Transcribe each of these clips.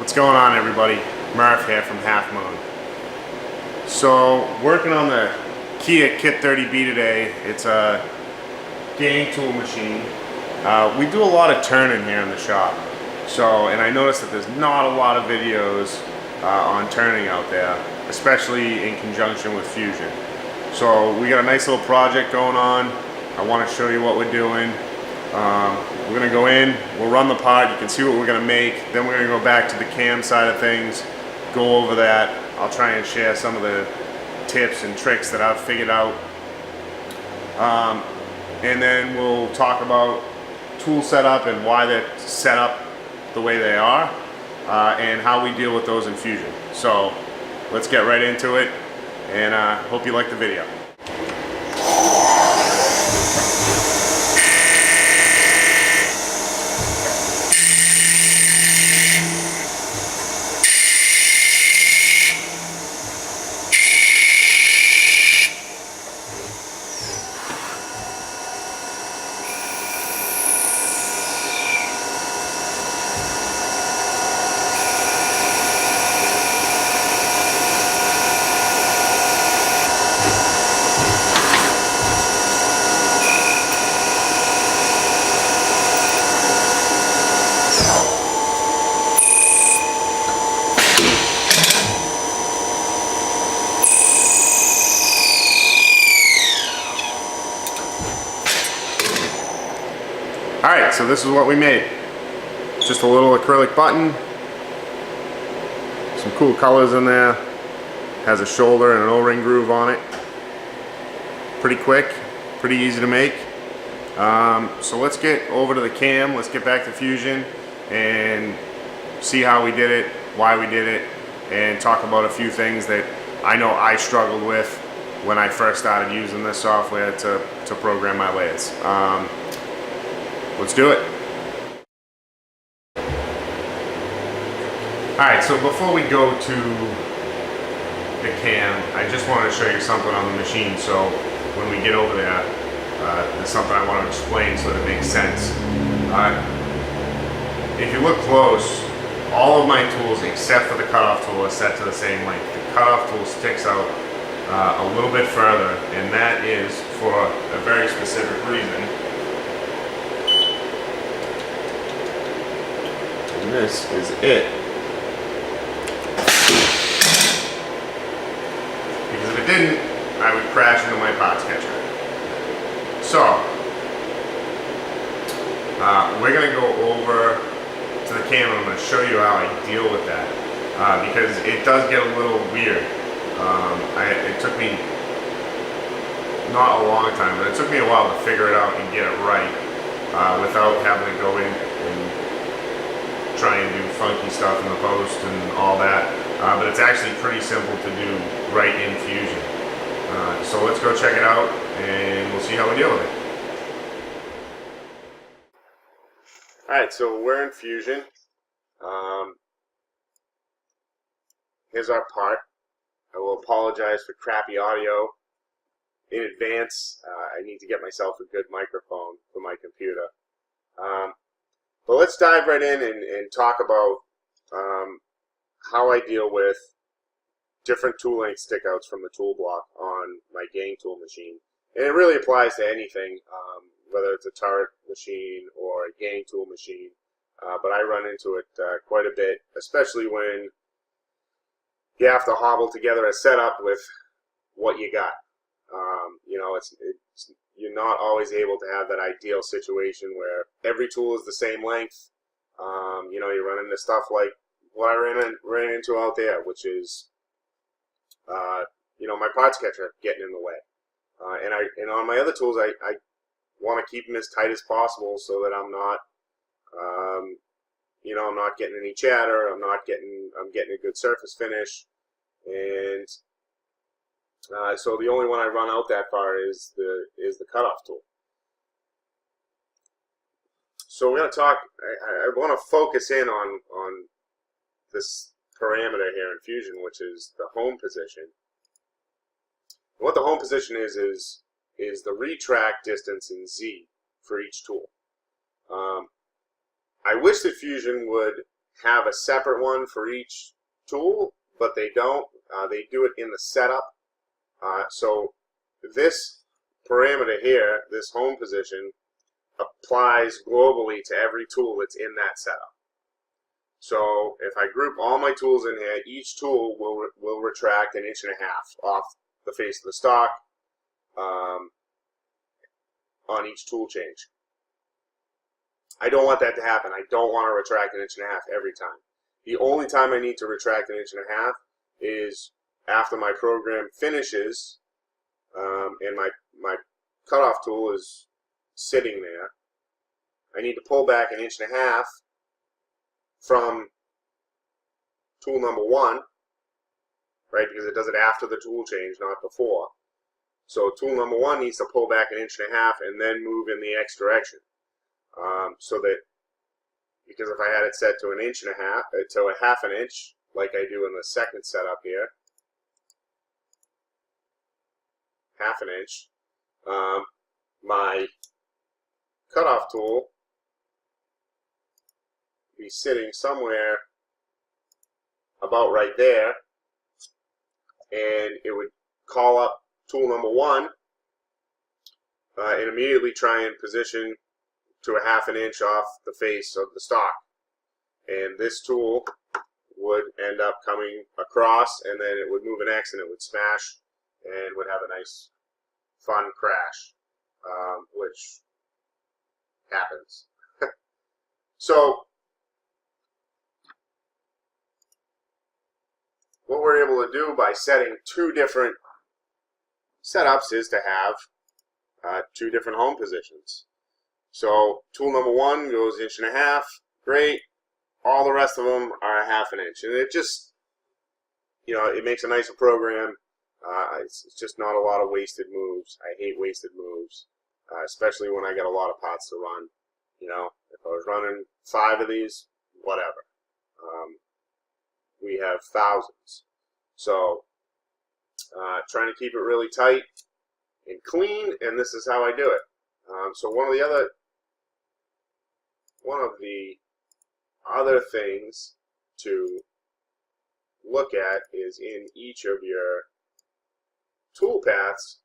What's going on, everybody? Murph here from Half Moon. So, working on the Kia Kit 30B today. It's a gang tool machine. We do a lot of turning here in the shop. So, and I noticed that there's not a lot of videos on turning out there, especially in conjunction with Fusion. So we got a nice little project going on. I want to show you what we're doing. We're going to go in, we'll run the part, you can see what we're going to make, then we're going to go back to the cam side of things, go over that. I'll try and share some of the tips and tricks that I've figured out. And then we'll talk about tool setup and why they're set up the way they are, and how we deal with those in Fusion. So let's get right into it, and hope you like the video. Alright, so this is what we made. Just a little acrylic button, some cool colors in there, has a shoulder and an O-ring groove on it. Pretty quick, pretty easy to make. So let's get over to the cam, let's get back to Fusion and see how we did it, why we did it, and talk about a few things that I know I struggled with when I first started using this software to program my lathes. Let's do it. Alright, so before we go to the cam, I just want to show you something on the machine, so when we get over there, there's something I want to explain so that it makes sense. If you look close, all of my tools except for the cutoff tool are set to the same length. The cutoff tool sticks out a little bit further, and that is for a very specific reason. And this is it. Because if it didn't, I would crash into my parts catcher. So, we're going to go over to the camera. I'm going to show you how I deal with that. Because it does get a little weird. It took me not a long time, but it took me a while to figure it out and get it right without having to go in and try and do funky stuff in the post and all that, but it's actually pretty simple to do right in Fusion. So let's go check it out and we'll see how we deal with it. Alright, so we're in Fusion. Here's our part. I will apologize for crappy audio in advance. I need to get myself a good microphone for my computer. But let's dive right in and talk about how I deal with different tool length stickouts from the tool block on my gang tool machine. And it really applies to anything, whether it's a turret machine or a gang tool machine. But I run into it quite a bit, especially when you have to hobble together a setup with what you got. You know, you're not always able to have that ideal situation where every tool is the same length. You know, you run into stuff like what I ran into out there, which is, you know, my parts catcher getting in the way. And on my other tools, I want to keep them as tight as possible so that I'm not, you know, I'm not getting any chatter. I'm getting a good surface finish, and so the only one I run out that far is the cutoff tool. So we're going to talk. I want to focus in on this parameter here in Fusion, which is the home position. And what the home position is the retract distance in Z for each tool. I wish that Fusion would have a separate one for each tool, but they don't. They do it in the setup. So this parameter here, this home position, applies globally to every tool that's in that setup. So if I group all my tools in here, each tool will retract 1.5 inches off the face of the stock on each tool change. I don't want that to happen. I don't want to retract 1.5 inches every time. The only time I need to retract 1.5 inches is after my program finishes and my cutoff tool is sitting there. I need to pull back 1.5 inches from tool number 1, right? Because it does it after the tool change, not before. So tool number 1 needs to pull back 1.5 inches and then move in the X direction. So that, because if I had it set to 1.5 inches, to 1/2 inch, like I do in the second setup here, 1/2 inch, my cutoff tool be sitting somewhere about right there, and it would call up tool number 1 and immediately try and position to 1/2 inch off the face of the stock. And this tool would end up coming across, and then it would move an X and it would smash and would have a nice fun crash, which happens. So what we're able to do by setting 2 different setups is to have 2 different home positions. So tool number 1 goes 1.5 inches, great. All the rest of them are 1/2 inch, and it just, it makes a nicer program. It's just not a lot of wasted moves. I hate wasted moves, especially when I got a lot of pots to run. If I was running 5 of these, whatever. We have thousands. So trying to keep it really tight and clean, and this is how I do it. So one of the other things to look at is in each of your tool paths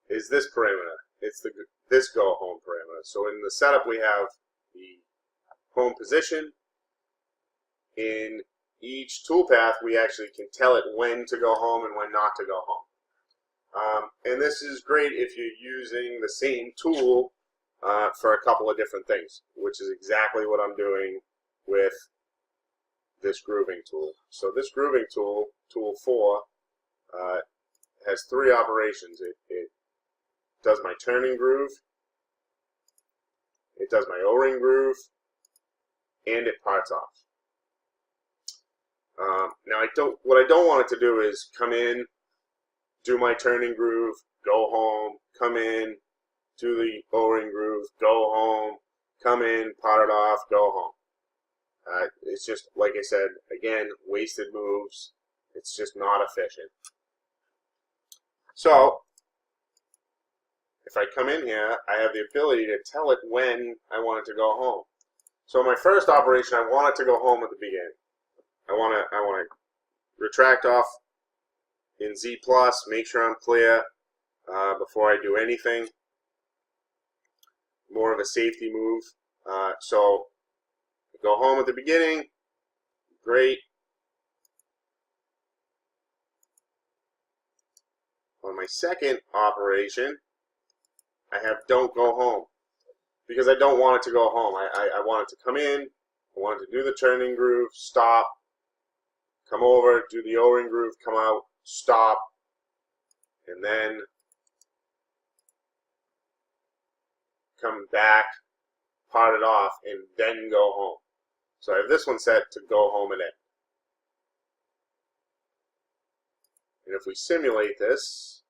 is this parameter. It's this go home parameter. So in the setup we have the home position. In each tool path we actually can tell it when to go home and when not to go home. And this is great if you're using the same tool for a couple of different things, which is exactly what I'm doing with this grooving tool. So this grooving tool, tool 4, has 3 operations. It does my turning groove, it does my O-ring groove, and it parts off. Now what I don't want it to do is come in, do my turning groove, go home, come in, do the O-ring groove, go home, come in, pot it off, go home. It's just, like I said, again, wasted moves. It's just not efficient. So if I come in here, I have the ability to tell it when I want it to go home. So my first operation, I want it to go home at the beginning. I want to retract off in Z+, make sure I'm clear before I do anything. More of a safety move. So go home at the beginning, great. On my second operation, I have don't go home, because I don't want it to go home. I want it to come in, I want it to do the turning groove, stop, come over, do the O-ring groove, come out, stop, and then come back, pot it off, and then go home. So I have this one set to go home and end. And if we simulate this,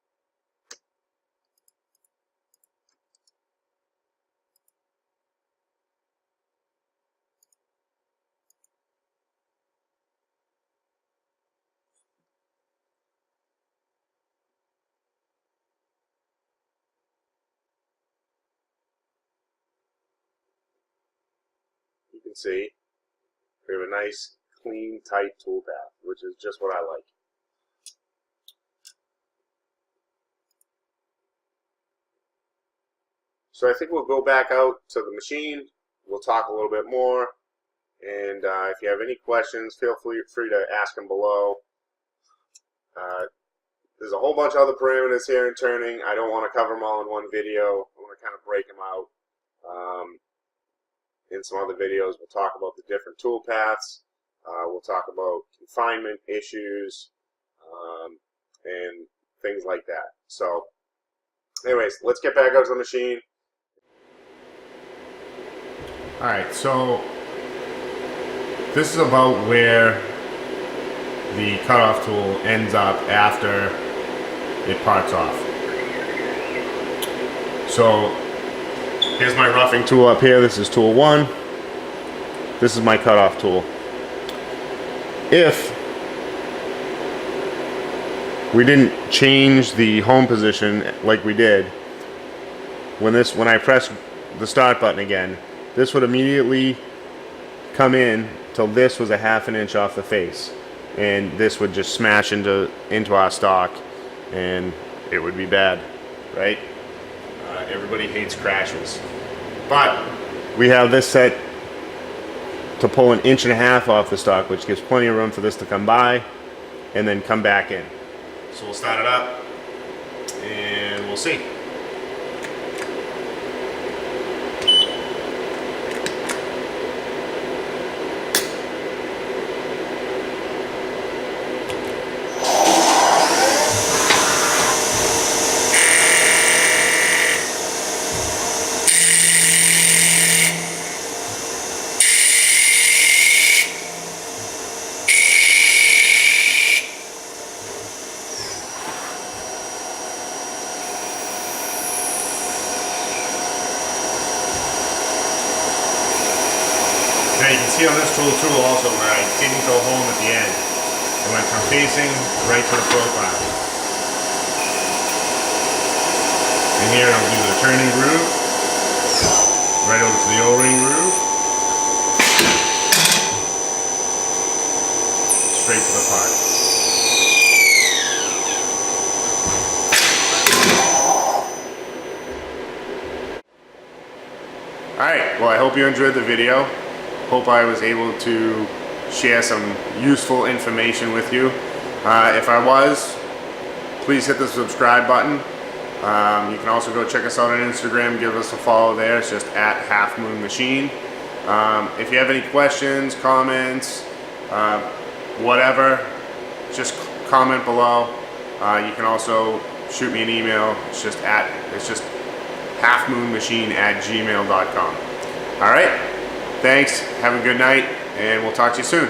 you can see We have a nice, clean, tight tool path, which is just what I like. So I think we'll go back out to the machine. We'll talk a little bit more. And if you have any questions, feel free to ask them below. There's a whole bunch of other parameters here in turning. I don't want to cover them all in one video. I want to kind of break them out. In some other videos, we'll talk about the different tool paths. We'll talk about confinement issues and things like that. So anyways, let's get back out to the machine. Alright, so this is about where the cutoff tool ends up after it parts off. So here's my roughing tool up here. This is tool 1. This is my cutoff tool. If we didn't change the home position like we did, when I press the start button again, this would immediately come in till this was a ½ inch off the face, and this would just smash into our stock, and it would be bad, right? Everybody hates crashes, but we have this set to pull 1.5 inches off the stock, which gives plenty of room for this to come by and then come back in. So we'll start it up and we'll see. Now you can see on this tool too also where I didn't go home at the end. It went from facing right to the profile. And here it'll do the turning groove, right over to the O-ring groove, straight to the part. Alright, well I hope you enjoyed the video. Hope I was able to share some useful information with you. If I was, please hit the subscribe button. You can also go check us out on Instagram, give us a follow there. It's just at @halfmoonmachine. If you have any questions, comments, whatever, just comment below. You can also shoot me an email. It's just halfmoonmachine@gmail.com. All right. Thanks, have a good night, and we'll talk to you soon.